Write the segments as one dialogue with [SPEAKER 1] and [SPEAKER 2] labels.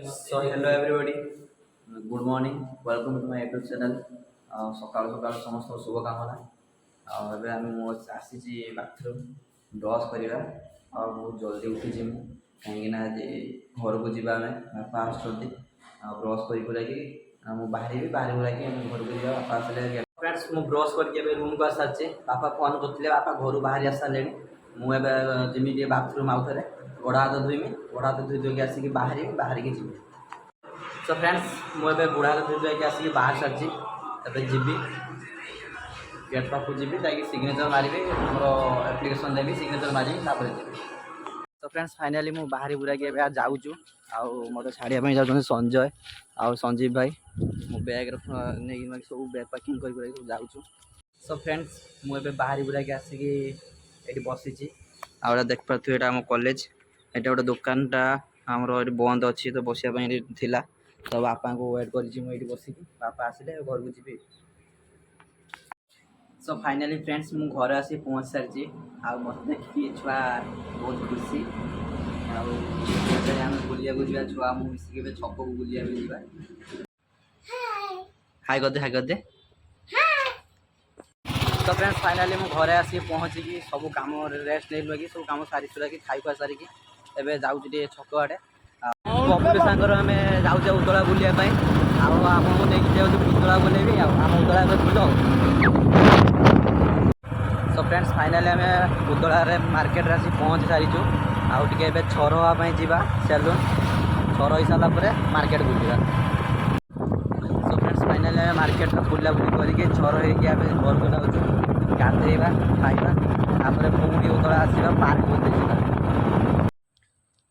[SPEAKER 1] So hello everybody, good morning, welcome to my YouTube channel. ସକାଳୁ ସକାଳୁ ସମସ୍ତଙ୍କୁ ଶୁଭ କାମନା। ଆଉ ଏବେ ମୁଁ ଆସିଛି ବାଥରୁମ୍ ବ୍ରସ୍ କରିବା ଆଉ ବହୁତ ଜଲ୍ଦି ଉଠିଛି ମୁଁ କାହିଁକିନା ଆଜି ଘରକୁ ଯିବା ଆମେ ବାପା ଆସୁଛନ୍ତି ଆଉ ବ୍ରସ୍ କରିକି ମୁଁ ବାହାରିବି ବାହାରି ମୁଁ ଘରକୁ ଯିବା ବାପା ଆସିଲେ ଫ୍ରେଣ୍ଡସ୍ ମୁଁ ବ୍ରସ୍ କରିକି ଏବେ ରୁମ୍କୁ ଆସିସାରିଛି ବାପା ଫୋନ୍ କରିଥିଲେ ବାପା ଘରୁ ବାହାରି ଆସିସାରିଲେଣି ମୁଁ ଏବେ ଯିମି ଟିକେ ବାଥରୁମ୍ ଆଉ ଥରେ ଗୋଡ଼ ହାତ ଧୋଇମି ଗୋଡ଼ ହାତ ଧୋଇକି ଆସିକି ବାହାରିକି ଯିବି। सो फ्रेंड्स मुझे बुढ़ा धोई आसिक बाहर सारी एवं जी गेट पाक जी सिग्नेचर मारि मोर एप्लिकेशन देवी सिग्नेचर मारि जी। तो फ्रेंड्स फाइनाली मुझे बाहरी बुरा जाऊँ आउ मत छाड़ापी जाऊँ संजय आउ संजीव भाई मो बैग नहीं सब बैग पैकिंग कर जाऊँ। सो फ्रेंड्स मुझे बाहरी बुरा आसिक ये बसी आ देख पारे यहाँ आम कॉलेज ये गोटे दुकानटा आमर बंद अच्छी तो बसापी थिला तो बापा को वेट कर बसिक बापा आसिले घर को जी। सो फाइनाली फ्रेंड्स मु घर आसी पहुँच सारी आ मत देखिए छुआ बहुत खुशी आम बुलिया जा छुआ मिसिक छक को बुलिया जा हाय कर दे। तो फ्रेंड्स फाइनाली मु घरे आसी पहुँचिकी सब कम रेस्ट नहीं लगी सब कम सारी सुराकी खाई खुआ सारिकी एवं जाऊँगी छक आड़े बबुल सांगर आम जाऊे उदला बुलापी आपको नहीं जाऊँ उदला बुलेबी आम उदला बुल। सो फ्रेंड्स फाइनाली आम उदलार मार्केट आसी पहुँच सारीचु आउ टे छर हाँपाई जा सैलून छर हो सारापर मार्केट बुलवा। सो फ्रेंड्स फाइनाली आम मार्केट बुलाबुली करके छर होकर घर को जाऊँ गाधेवा खाइबा पुणी उदला आसवा पार्क बुलते।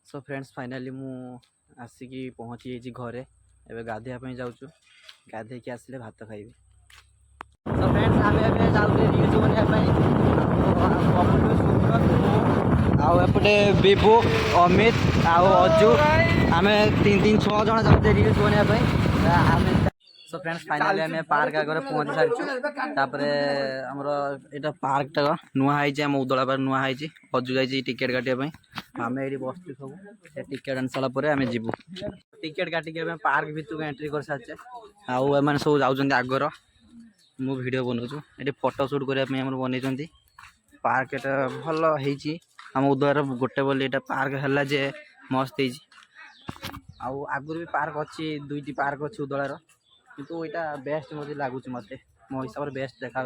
[SPEAKER 1] सो फ्रेंड्स फाइनाली मु आसिकी पहुँची घरे एवं गाधेवाई जाऊँ गाधे आसिले भात खाइबी। सो फ्रेंड्स आम जाऊँ रील्स बनाई आपटे विभु अमित आउ अजु आम तीन तीन छः जन जाऊँ रील्स बनाई। सो फ्रेंड्स फाइनाली आम पार्क आगे पहुँची सारी आमर यहाँ पार्कटा नुआई आम उदला पार्क नुआई अजु जाइए टिकेट काटापी आम ये बसु सब टिकेट आनी सारापर आम जीवु टिकेट काटिक पार्क भितर एंट्री कर सारी आने सब जाऊँ आगर मु वीडियो बनाऊँ ये फोटो सुट करने बनई पार्क भल आम उदलार गोटे बोली ये पार्क है जे मस्त आगुरी भी पार्क अच्छी दुईटी पार्क अच्छी उदलार किंतु यहाँ बेस्ट मत लगुच मत मो हिसाब से बेस्ट देखा।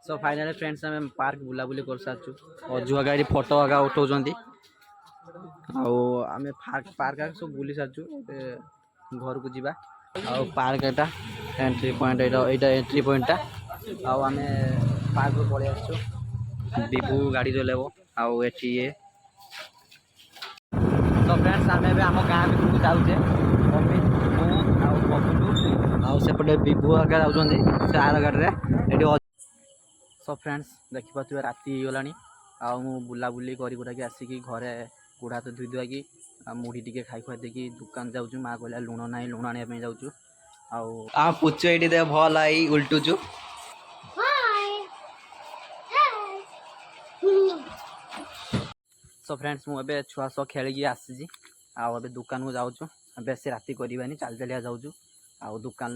[SPEAKER 1] सो फाइनली फ्रेंड्स आम पार्क बुलाबुली कर सारी अजु आगे फोटो आगे उठाऊँ आम पार्क आगे सब बुली सारी घर को जीवा पार्क एटा एंट्री पॉइंट यहाँ एंट्री पॉइंटा आम पार्क पलि आसु विभु गाड़ी चलेब आठी ये। तो फ्रेंड्स आम आम गाँ भितर जाऊे अमित बबुलू सेपटे विभु आगे जाऊँ से आर गाड़ी ये। सो फ्रेंड्स देखिपे राति गला बुलाबुली कर आसिक घरे गोड़ हाथ धोई धुआकी मुढ़ी टे खाई खुआ देकी दुकान जाऊँ माँ कहला लुण ना लुण आने जाऊँ आ पुचु ये दे भल आई उल्टुचु। सो फ्रेंड्स मुझे छुआ सह खेल आसी आबे दुकान को जाऊँ बेस राति करवानी चल चलिया जाऊँ आ दुकान।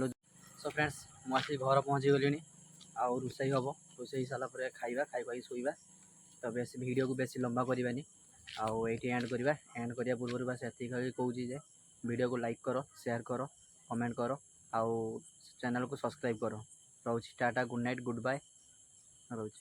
[SPEAKER 1] सो फ्रेंड्स मुझे घर पहुँची गली आउ रोसई हम रोसई सारापर खाइबा खाई शोवा तो बेस वीडियो को बेस लंबा करवानी आउ ये एंड करवा एंड करने पूर्व बस ये कहूँ जे वीडियो को लाइक करो शेयर करो कमेंट करो आउ चैनल को सब्सक्राइब करो। रोच टाटा गुड नाइट गुड बाय रोच।